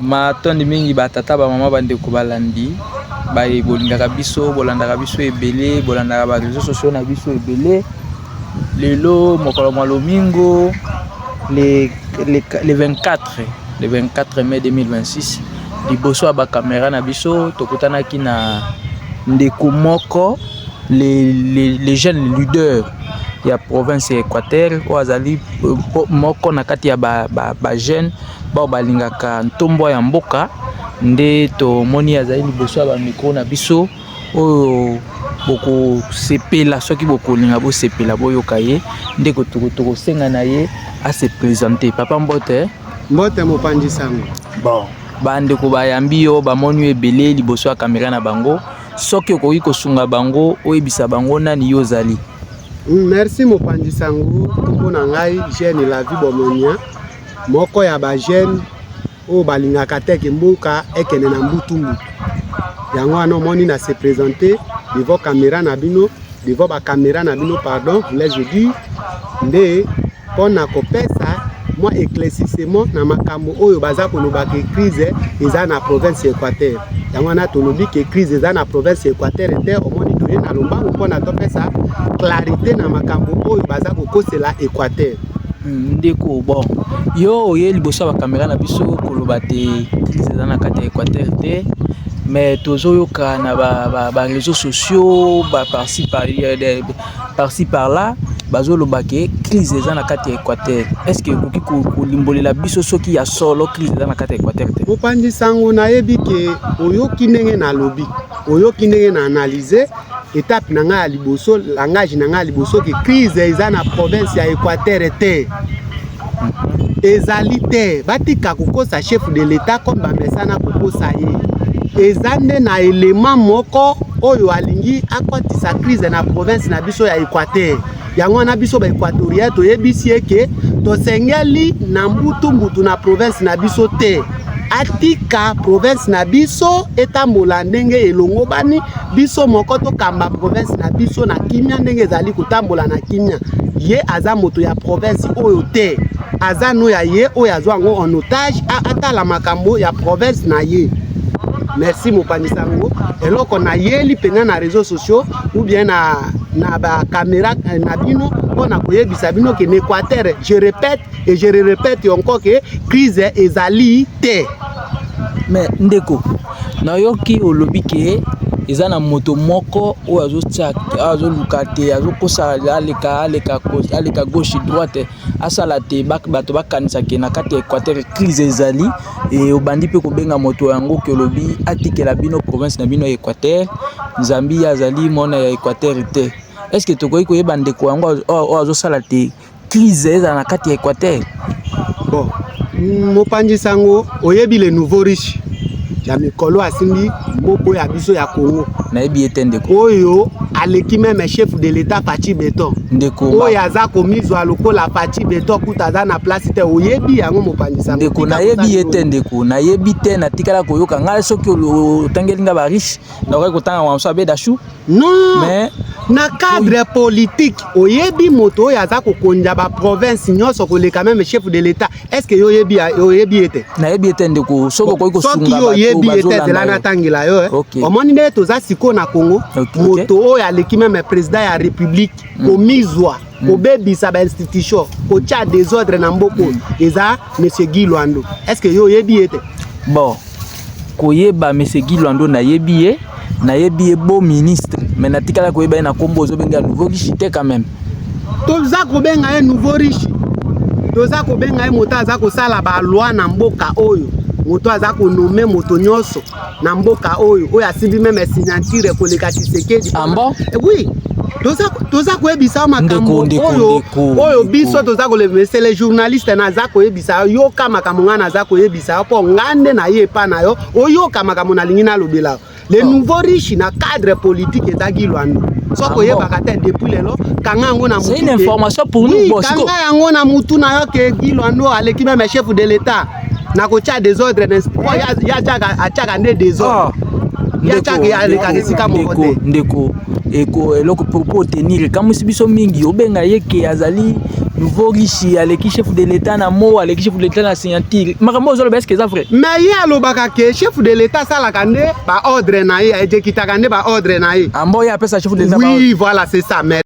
Matondi mingi batata ba mama bande ko balandi ba bolingaka biso bolandaka biso ebele bolandaka ba réseaux sociaux na biso ebele lelo mokolo malomingo le 24 mai 2026 liboso ba caméra na biso tokutanaki na ndeko moko les jeunes leaders ya province ya Équateur oazali moko na kati ya ba jeune ba balingaka ntombo ya mboka nde to moni azali liboso ba micro na biso oyo boko sepela soki boko linga bo sepela boyoka ye nde ko senga na ye a se présenter papa mbote mopanzi sango bon bande ko bayambi yo ba moni ebele liboso ya caméra na bango soki okoki kosunga bango oyebisa bango nani yo zali. Merci mopanzi sango mpona ngai jeune la vie bomonia moko ya ba jeune o balingaka teke mboka ekene na mbutumbu yango ano moni na se présenter devant caméra na bino devant ba caméra na bino pardon voulais-je dire nde pona kopesa moi éclaircissement na makambo oyo baza koloba ke crise eza na province Équateur yango na tolobi ke crise eza na province Équateur te omoni toye na lombango pona topesa clarité na makambo oyo baza kokosela Équateur. Ndeko bon yo oye liboso ba caméra na biso koloba te crise eza na kati ya Équateur te mais tozoyoka na ba réseaux sociaux par-ci par là bazoloba ke crise eza na kati ya Équateur. Est-ce que koki kolimbolela biso soki ya solo crise eza na kati ya Équateur te? Mopanzi sango nayebi ke oyoki ndenge na lobi oyoki ndenge na analyser étape na nga liboso langage na nga liboso ke crise eza na province ya Équateur te ezali te batika kokosa chef de l'état comme bamesana kokosa ye ezande na élément moko oyo alingi akwatisa crise na province na biso ya Équateur yango na biso ba équatorien toyebisi eke tosengeli na mbutu na province na biso te atika province na biso etambola ndenge elongo bani biso moko tokamba province na biso na kimia ndenge ezali kotambola na kimia ye aza moto ya province oyo te aza no ya ye oyo azwa ngo en otage atala makambo ya province na ye. Merci mopanzi sango eloko na yeli pena na réseaux sociaux ou bien na ba caméra na bino pona koyebisa bino ke Équateur je répète et je répète encore que crise ezali te. Mais ndeko na yoki olobi ke eza na moto moko oyo azoluka te azokosa aleka gauche droite asala te bato bakanisa ke na kati ya Équateur crise ezali e obandi pe kobenga moto yango ke olobi atikela bino province na bino ya Équateur Nzambi azali mona ya Équateur te. Est-ce que tokoki koyeba ndeko yango oyo azosala te crise eza na kati ya Équateur? Bon mopanzi sango oyebi le nouveau riche ya mikolo asimbi moko ya biso ya Congo na yebi ete ndeko oyo aleki même chef de l'état Fachi Beton ndeko oyo aza komizwa lokola Fachi Beton kuta aza na place te oyebi yango mopanzi sango ndeko na yebi ete ndeko na yebi te na tikala koyoka ngai soki otangelinga ba riche na ko kotanga wamsa bedashu non mais na cadre politique oyebi moto oyo aza kokonja ba province nyonso koleka même chef de l'état est-ce que oyebi ete na yebi ete ndeko soko koyi kosunga ba oyebi ete zelana tangila yo omoni nde toza siko na Congo moto oyo aleki même président ya république komizwa kobebisa ba institution kotia désordre na mboko eza monsieur Guy Luando. Est-ce que oyebi ete bon koyeba monsieur Guy Luando na yebi ye beau ministre mais natikala koyeba na kombo ozobenga nouveau riche te quand même toza kobenga nouveau riche toza kobenga moto aza kosala ba loi na mboka oyo moto aza konome moto nyonso na mboka oyo asimbi même signature koleka Tshisekedi ambo oui toza koyebisa makambo oyo biso toza kolebisa les journalistes naza koyebisa yoka makambo ngana naza koyebisa po ngande na ye pa na yo oyoka makambo na lingi na lobela le nouveau riche na cadre politique eza Guy Luando soko yebaka te depuis lelo kanga yango na mutu. C'est une information pour nous boss kanga yango na mutu na yo ke Guy Luando aleki même chef de l'état na kotia désordre ya chaka nde désordre ya chaka ya lekakisika mokote ndeko eko eloko propos tenir kamusi biso mingi obenga yeke azali nouveau riche aleki chef de l'état na mo aleki chef de l'état na signature makambo ozolo est-ce que ça vrai mais ye alobaka ke chef de l'état salaka nde ba ordre na ye exécutaka nde ba ordre na ye ambo ya pesa chef de l'état oui voilà c'est ça mais